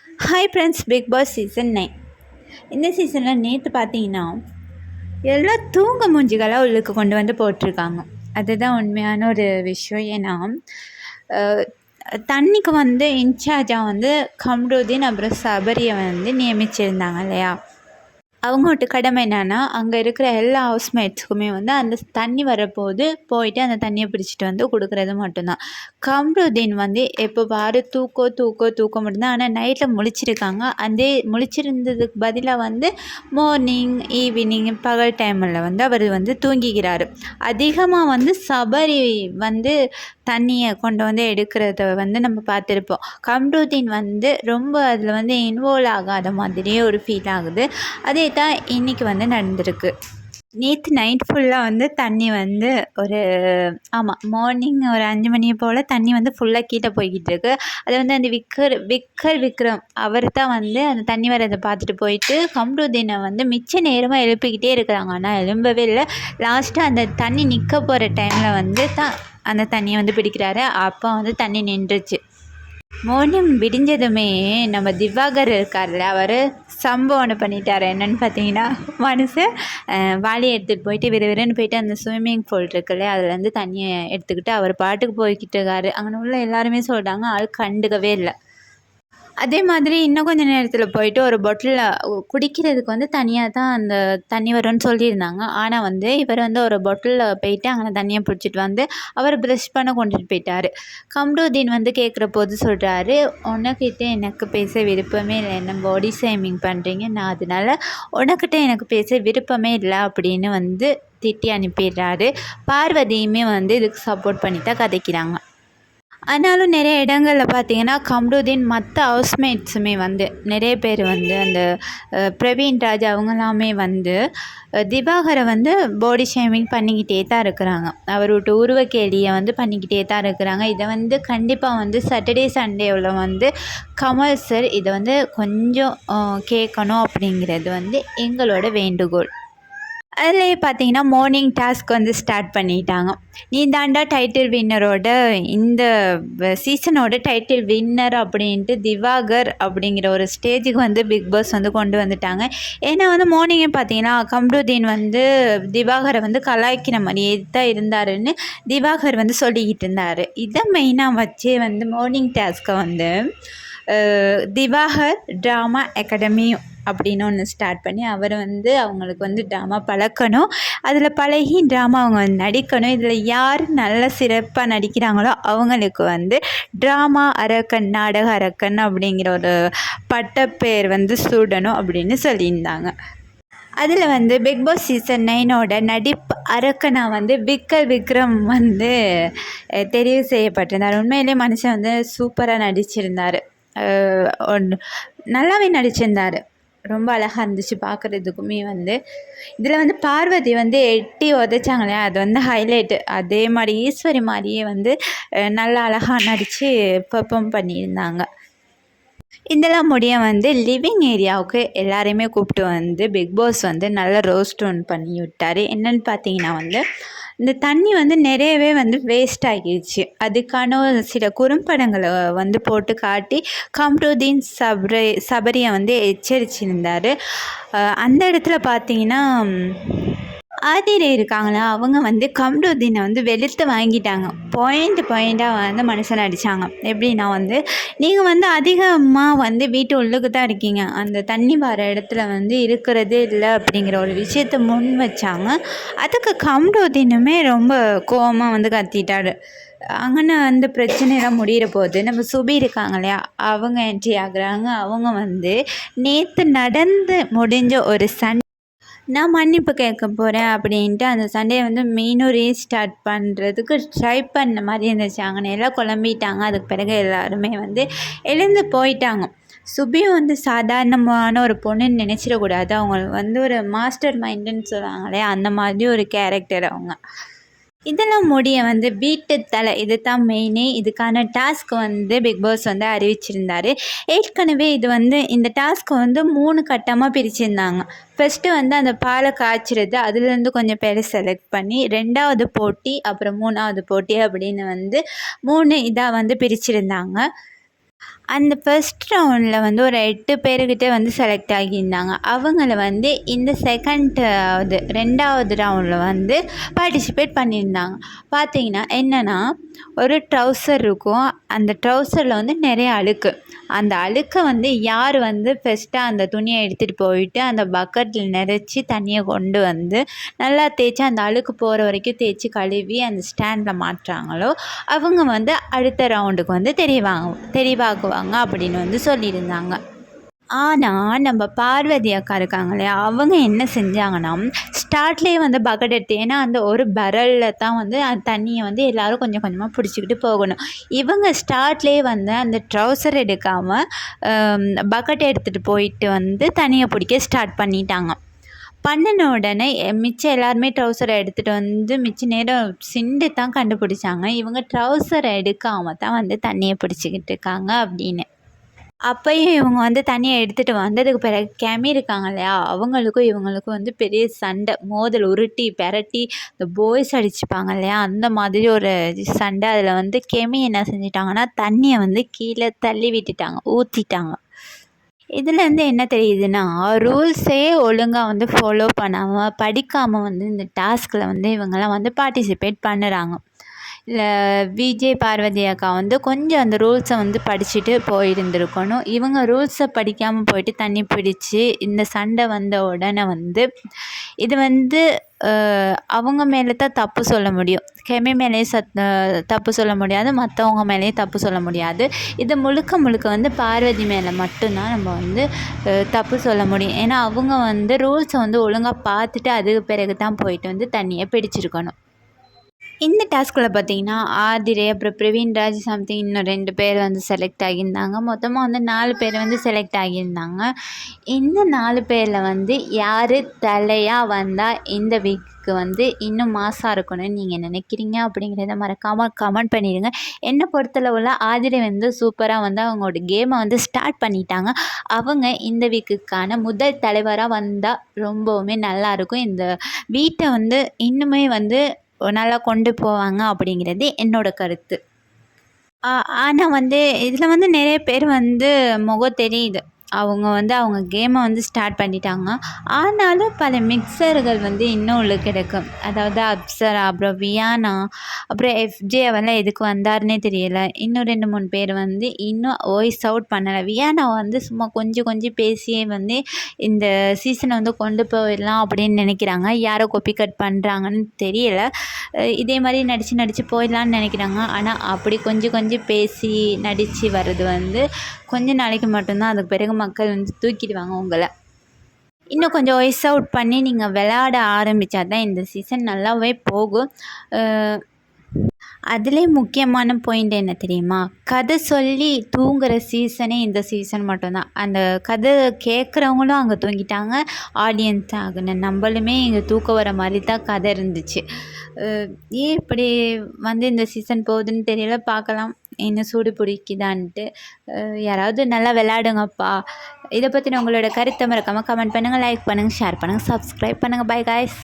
Hi friends, Bigg Boss season 9. இந்த சீசனில் நேற்று பார்த்தீங்கன்னா எல்லாம் தூங்க மூஞ்சிகளாக உள்ளுக்கு கொண்டு வந்து போட்டிருக்காங்க. அதுதான் உண்மையான ஒரு விஷயம். ஏன்னா அஹ், தண்ணிக்கு வந்து இன்சார்ஜாக வந்து கம்ருதீன் அப்புறம் சபரியை வந்து நியமிச்சிருந்தாங்க இல்லையா. அவங்களோட கடமை என்னென்னா, அங்கே இருக்கிற எல்லா ஹவுஸ்மேட்ஸுக்குமே வந்து அந்த தண்ணி வரப்போது போயிட்டு அந்த தண்ணியை பிடிச்சிட்டு வந்து கொடுக்குறது மட்டும்தான். கம்ருதீன் வந்து எப்போ பாரு தூக்கம் மட்டும்தான். ஆனால் நைட்டில் முழிச்சிருக்காங்க. அதே முழிச்சிருந்ததுக்கு பதிலாக வந்து மார்னிங் ஈவினிங் பகல் டைமில் வந்து அவர் வந்து தூங்கிக்கிறாரு. அதிகமாக வந்து சபரி வந்து தண்ணியை கொண்டு வந்து எடுக்கிறத வந்து நம்ம பார்த்துருப்போம். கம்ருதீன் வந்து ரொம்ப அதில் வந்து இன்வால்வ் ஆகாத மாதிரியே ஒரு ஃபீல் ஆகுது. அதே தான் இன்றைக்கி வந்து நடந்திருக்கு. நேற்று நைட் ஃபுல்லாக வந்து தண்ணி வந்து ஒரு மார்னிங் ஒரு 5 மணி போல் தண்ணி வந்து ஃபுல்லாக கீழே போய்கிட்டு இருக்கு. அது வந்து அந்த விக்ரம் அவர் தான் வந்து அந்த தண்ணி வரதை பார்த்துட்டு போயிட்டு கம்ருதீனை வந்து மிச்ச நேரமாக எழுப்பிக்கிட்டே இருக்கிறாங்க. ஆனால் எழும்பவே இல்லை. லாஸ்ட்டாக அந்த தண்ணி நிற்க போகிற டைமில் வந்து தான் அந்த தண்ணியை வந்து பிடிக்கிறாரு. அப்போ வந்து தண்ணி நின்றுச்சு. மார்னிங் விடிஞ்சதுமே நம்ம திவாகர் இருக்கார்ல, அவர் சம்பவம் ஒன்று பண்ணிட்டார். என்னென்னு பார்த்தீங்கன்னா, மனுஷன் வாளியை எடுத்துகிட்டு போயிட்டு விறுவிறுன்னு போயிட்டு அந்த ஸ்விம்மிங் பூல் இருக்குல்ல, அதுலேருந்து தண்ணியை எடுத்துக்கிட்டு அவர் பாட்டுக்கு போய்கிட்டு இருக்காரு. அங்கே உள்ள எல்லாருமே சொல்கிறாங்க, ஆள் கண்டுக்கவே இல்லை. அதே மாதிரி இன்னும் கொஞ்சம் நேரத்தில் போயிட்டு ஒரு பாட்டிலில் குடிக்கிறதுக்கு வந்து தனியாக தான் அந்த தண்ணி வரும்னு சொல்லியிருந்தாங்க. ஆனால் வந்து இவர் வந்து ஒரு பாட்டிலில் போயிட்டு அங்கே தண்ணியை பிடிச்சிட்டு வந்து அவர் ப்ரஷ் பண்ண கொண்டுட்டு போயிட்டார். கம்ருதீன் வந்து கேட்குற போது சொல்கிறாரு, உனக்கிட்ட எனக்கு பேச விருப்பமே இல்லை, என்ன பாடி ஷேமிங் பண்ணுறீங்க, நான் அதனால உனக்கிட்ட எனக்கு பேச விருப்பமே இல்லை அப்படின்னு வந்து திட்டி அனுப்பிடுறாரு. பார்வதியுமே வந்து இதுக்கு சப்போர்ட் பண்ணி தான் கதைக்கிறாங்க. ஆனாலும் நிறைய இடங்களில் பார்த்தீங்கன்னா கம்ருதீன் மற்ற ஹவுஸ்மேட்ஸுமே வந்து நிறைய பேர் வந்து அந்த பிரவீன் ராஜ் அவங்களாமே வந்து திவாகரை வந்து பாடி ஷேமிங் பண்ணிக்கிட்டே தான் இருக்கிறாங்க. அவரோட உருவக்கேலியை வந்து பண்ணிக்கிட்டே தான் இருக்கிறாங்க. இதை வந்து கண்டிப்பாக வந்து சாட்டர்டே சண்டேவில் வந்து கமல் சார் இதை வந்து கொஞ்சம் கேட்கணும் அப்படிங்கிறது வந்து எங்களோட வேண்டுகோள். அதிலே பார்த்தீங்கன்னா மார்னிங் டாஸ்க் வந்து ஸ்டார்ட் பண்ணிட்டாங்க. நீ தாண்டா டைட்டில் வின்னரோட இந்த சீசனோட டைட்டில் வின்னர் அப்படின்ட்டு திவாகர் அப்படிங்கிற ஒரு ஸ்டேஜுக்கு வந்து பிக் பாஸ் வந்து கொண்டு வந்துட்டாங்க. ஏன்னா வந்து மார்னிங்கே பார்த்தீங்கன்னா கம்ருதீன் வந்து திவாகரை வந்து கலாய்க்கிற மாதிரியே தான் இருந்தாருன்னு திவாகர் வந்து சொல்லிக்கிட்டு இருந்தார். இதை மெயினாக வச்சே வந்து மார்னிங் டாஸ்க்கை வந்து திவாகர் ட்ராமா அகாடமி அப்படின்னு ஒன்று ஸ்டார்ட் பண்ணி அவர் வந்து அவங்களுக்கு வந்து ட்ராமா பழக்கணும். அதில் பழகி ட்ராமா அவங்க நடிக்கணும். இதில் யார் நல்ல சிறப்பாக நடிக்கிறாங்களோ அவங்களுக்கு வந்து ட்ராமா அரக்கன், நாடக அரக்கன் அப்படிங்கிற ஒரு பட்டப்பேர் வந்து சூடணும் அப்படின்னு சொல்லியிருந்தாங்க. அதில் வந்து பிக் பாஸ் சீசன் 9 நடிப்பு அரக்கனாக வந்து விக்ரம் வந்து தெரிவு செய்யப்பட்டிருந்தார். உண்மையிலே மனுஷன் வந்து சூப்பராக நடிச்சிருந்தார். நல்லாவே நடிச்சிருந்தார். ரொம்ப அழகாக இருந்துச்சு பார்க்குறதுக்குமே வந்து. இதில் வந்து பார்வதி வந்து எட்டி உதைச்சாங்களே, அது வந்து ஹைலைட்டு. அதே மாதிரி ஈஸ்வரி மாதிரியே வந்து நல்லா அழகாக நடித்து பெர்ஃபார்ம் பண்ணியிருந்தாங்க. இதெல்லாம் முடிய வந்து லிவிங் ஏரியாவுக்கு எல்லாரையுமே கூப்பிட்டு வந்து பிக் பாஸ் வந்து நல்லா ரோஸ்ட் ஒன் பண்ணி விட்டார். என்னென்னு பார்த்தீங்கன்னா வந்து இந்த தண்ணி வந்து நிறையவே வந்து வேஸ்ட் ஆகிடுச்சு. அதுக்கான சில குறும்படங்களை வந்து போட்டு காட்டி கம்ருதீன் சபரியை வந்து எச்சரிச்சிருந்தார். அந்த இடத்துல பார்த்தீங்கன்னா ஆதிரே இருக்காங்களா, அவங்க வந்து கம்ருதீனை வந்து வெளுத்து வாங்கிட்டாங்க. பாயிண்ட்டாக வந்து மனுஷன் அடித்தாங்க. எப்படின்னா வந்து நீங்கள் வந்து அதிகமாக வந்து வீட்டு உள்ளுக்கு தான் இருக்கீங்க, அந்த தண்ணி வர இடத்துல வந்து இருக்கிறதே இல்லை அப்படிங்கிற ஒரு விஷயத்தை முன் வச்சாங்க. அதுக்கு கம்ருதீனுமே ரொம்ப கோபமாக வந்து கத்திட்டாரு. அங்கே அந்த பிரச்சனையெல்லாம் முடிகிற போது நம்ம சுபி இருக்காங்க இல்லையா, அவங்க என்ட்ரி ஆகுறாங்க. அவங்க வந்து நேற்று நடந்து முடிஞ்ச ஒரு நான் மன்னிப்பு கேட்க போகிறேன் அப்படின்ட்டு அந்த சண்டையை வந்து மீண்டும் ரீஸ்டார்ட் பண்ணுறதுக்கு ட்ரை பண்ண மாதிரி இருந்துச்சு. அங்கே எல்லாம் குழம்பிட்டாங்க. அதுக்கு பிறகு எல்லாருமே வந்து எழுந்து போயிட்டாங்க. சுபியும் வந்து சாதாரணமான ஒரு பொண்ணுன்னு நினச்சிடக்கூடாது. அவங்க வந்து ஒரு மாஸ்டர் மைண்டுன்னு சொல்லுவாங்களே, அந்த மாதிரி ஒரு கேரக்டர் அவங்க. இதெல்லாம் முடிய வந்து வீட்டு தலை இது தான் மெயினே. இதுக்கான டாஸ்க் வந்து பிக் பாஸ் வந்து அறிவிச்சிருந்தார். ஏற்கனவே இது வந்து இந்த டாஸ்க்கை வந்து 3 கட்டமாக பிரிச்சிருந்தாங்க. ஃபஸ்ட்டு வந்து அந்த பாலை காய்ச்சிறது, அதுலேருந்து கொஞ்சம் பேரை செலக்ட் பண்ணி 2வது போட்டி, அப்புறம் 3வது போட்டி அப்படின்னு வந்து 3 இதாக வந்து பிரிச்சிருந்தாங்க. அந்த ஃபர்ஸ்ட் ரவுண்டில் வந்து ஒரு 8 பேருக்கிட்ட வந்து செலக்ட் ஆகியிருந்தாங்க. அவங்கள வந்து இந்த ரெண்டாவது ரவுண்டில் வந்து பார்ட்டிசிபேட் பண்ணியிருந்தாங்க. பார்த்தீங்கன்னா என்னென்னா, ஒரு ட்ரௌசர் இருக்கும். அந்த ட்ரௌசரில் வந்து நிறைய அழுக்கு. அந்த அழுக்கை வந்து யார் வந்து ஃபஸ்ட்டாக அந்த துணியை எடுத்துகிட்டு போயிட்டு அந்த பக்கெட்டில் நிறச்சி தண்ணியை கொண்டு வந்து நல்லா தேய்ச்சி அந்த அழுக்கு போகிற வரைக்கும் தேய்ச்சி கழுவி அந்த ஸ்டாண்டில் மாட்டுறாங்களோ அவங்க வந்து அடுத்த ரவுண்டுக்கு வந்து தெரிவாக்குவாங்க அப்படின்னு வந்து சொல்லியிருந்தாங்க. ஆனால் நம்ம பார்வதி அக்கா இருக்காங்க இல்லையா, அவங்க என்ன செஞ்சாங்கன்னா ஸ்டார்ட்லேயே வந்து பக்கெட் எடுத்து, ஏன்னா அந்த ஒரு பரலில் தான் வந்து அந்த தண்ணியை வந்து எல்லோரும் கொஞ்சம் கொஞ்சமாக பிடிச்சிக்கிட்டு போகணும். இவங்க ஸ்டார்ட்லேயே வந்து அந்த ட்ரௌசர் எடுக்காமல் பக்கெட் எடுத்துகிட்டு போயிட்டு வந்து தண்ணியை பிடிக்க ஸ்டார்ட் பண்ணிட்டாங்க. பண்ணின உடனே மிச்சம் எல்லாருமே ட்ரௌசரை எடுத்துகிட்டு வந்து மிச்ச நேரம் சிண்டு தான் கண்டுபிடிச்சாங்க இவங்க ட்ரௌசரை எடுக்காமல் தான் வந்து தண்ணியை பிடிச்சிக்கிட்டு இருக்காங்க அப்படின்னு. அப்பயும் இவங்க வந்து தண்ணியை எடுத்துகிட்டு வந்ததுக்கு பிறகு கெமி இருக்காங்க இல்லையா, அவங்களுக்கும் இவங்களுக்கும் வந்து பெரிய சண்டை, மோதல், உருட்டி பெரட்டி இந்த பாய்ஸ் அடிச்சுப்பாங்க இல்லையா, அந்த மாதிரி ஒரு சண்டை. அதில் வந்து கெமி என்ன செஞ்சிட்டாங்கன்னா தண்ணியை வந்து கீழே தள்ளி விட்டுட்டாங்க, ஊற்றிட்டாங்க. இதுலேருந்து என்ன தெரியுதுன்னா, ரூல்ஸே ஒழுங்காக வந்து ஃபாலோ பண்ணாமல் படிக்காமல் வந்து இந்த டாஸ்கில் வந்து இவங்கெல்லாம் வந்து பார்ட்டிசிபேட் பண்ணுறாங்க. இல்லை விஜய் பார்வதி அக்கா வந்து கொஞ்சம் அந்த ரூல்ஸை வந்து படிச்சுட்டு போயிருந்துருக்கணும். இவங்க ரூல்ஸை படிக்காமல் போயிட்டு தண்ணி பிடிச்சி இந்த சண்டை வந்த உடனே வந்து இது வந்து அவங்க மேலே தான் தப்பு சொல்ல முடியும். கெமி மேலேயும் தப்பு சொல்ல முடியாது, மற்றவங்க மேலேயும் தப்பு சொல்ல முடியாது. இது முழுக்க முழுக்க வந்து பார்வதி மேலே மட்டும்தான் நம்ம வந்து தப்பு சொல்ல முடியும். ஏன்னா அவங்க வந்து ரூல்ஸை வந்து ஒழுங்காக பார்த்துட்டு அதுக்கு பிறகு தான் போயிட்டு வந்து தண்ணியை பிடிச்சிருக்கணும். இந்த டாஸ்கில் பார்த்தீங்கன்னா ஆதிரே, அப்புறம் பிரவீன்ராஜ் சம்திங் இன்னும் 2 பேர் வந்து செலக்ட் ஆகியிருந்தாங்க. மொத்தமாக வந்து 4 பேர் வந்து செலக்ட் ஆகியிருந்தாங்க. இந்த 4 பேரில் வந்து யார் தலையாக வந்தால் இந்த வீக்குக்கு வந்து இன்னும் மாசாக இருக்கணும்னு நீங்கள் நினைக்கிறீங்க அப்படிங்கிறத மறக்காமல் கமெண்ட் பண்ணிடுங்க. என்னை பொறுத்தளவில் ஆதிரே வந்து சூப்பராக வந்து அவங்களோட கேமை வந்து ஸ்டார்ட் பண்ணிட்டாங்க. அவங்க இந்த வீக்குக்கான முதல் தலைவராக வந்தால் ரொம்பவுமே நல்லாயிருக்கும். இந்த வீட்டை வந்து இன்னுமே வந்து நல்லா கொண்டு போவாங்க அப்படிங்கிறது என்னோடய கருத்து. ஆனால் வந்து இதில் வந்து நிறைய பேர் வந்து முகம் தெரியுது. அவங்க வந்து அவங்க கேமை வந்து ஸ்டார்ட் பண்ணிட்டாங்க. ஆனாலும் பல மிக்சர்கள் வந்து இன்னும் உள்ள கிடக்கும். அதாவது அப்சரா, அப்புறம் வியானா, அப்புறம் எஃப்ஜே அவெல்லாம் எதுக்கு வந்தாருன்னே தெரியல. இன்னும் 2, 3 பேர் வந்து இன்னும் வாய்ஸ் அவுட் பண்ணலை. வியானா வந்து சும்மா கொஞ்சம் பேசியே வந்து இந்த சீசனை வந்து கொண்டு போயிடலாம் அப்படின்னு நினைக்கிறாங்க. யாரோ காப்பி கட் பண்ணுறாங்கன்னு தெரியல. இதே மாதிரி நடித்து போயிடலான்னு நினைக்கிறாங்க. ஆனால் அப்படி கொஞ்சம் பேசி நடித்து வர்றது வந்து கொஞ்ச நாளைக்கு மட்டும்தான். அதுக்கு பிறகு மக்கள் வந்து தூக்கிடுவாங்க உங்களை. இன்னும் கொஞ்சம் வாய்ஸ் அவுட் பண்ணி நீங்கள் விளையாட ஆரம்பித்தா தான் இந்த சீசன் நல்லாவே போகும். அதிலே முக்கியமான பாயிண்ட் என்ன தெரியுமா, கதை சொல்லி தூங்குகிற சீசனே இந்த சீசன் மட்டும்தான். அந்த கதை கேட்குறவங்களும் அங்கே தூங்கிட்டாங்க, ஆடியன்ஸ் ஆகுன நம்மளுமே இங்கே தூக்கம் வர மாதிரி தான் கதை இருந்துச்சு. ஏன் இப்படி வந்து இந்த சீசன் போகுதுன்னு தெரியல. பார்க்கலாம் இன்னும் சூடு பிடிக்குதான்ட்டு. யாராவது நல்லா விளையாடுங்கப்பா. இதை பற்றின உங்களோட கருத்தை மறக்காமல் கமெண்ட் பண்ணுங்கள், லைக் பண்ணுங்கள், ஷேர் பண்ணுங்கள், சப்ஸ்கிரைப் பண்ணுங்கள். By guys.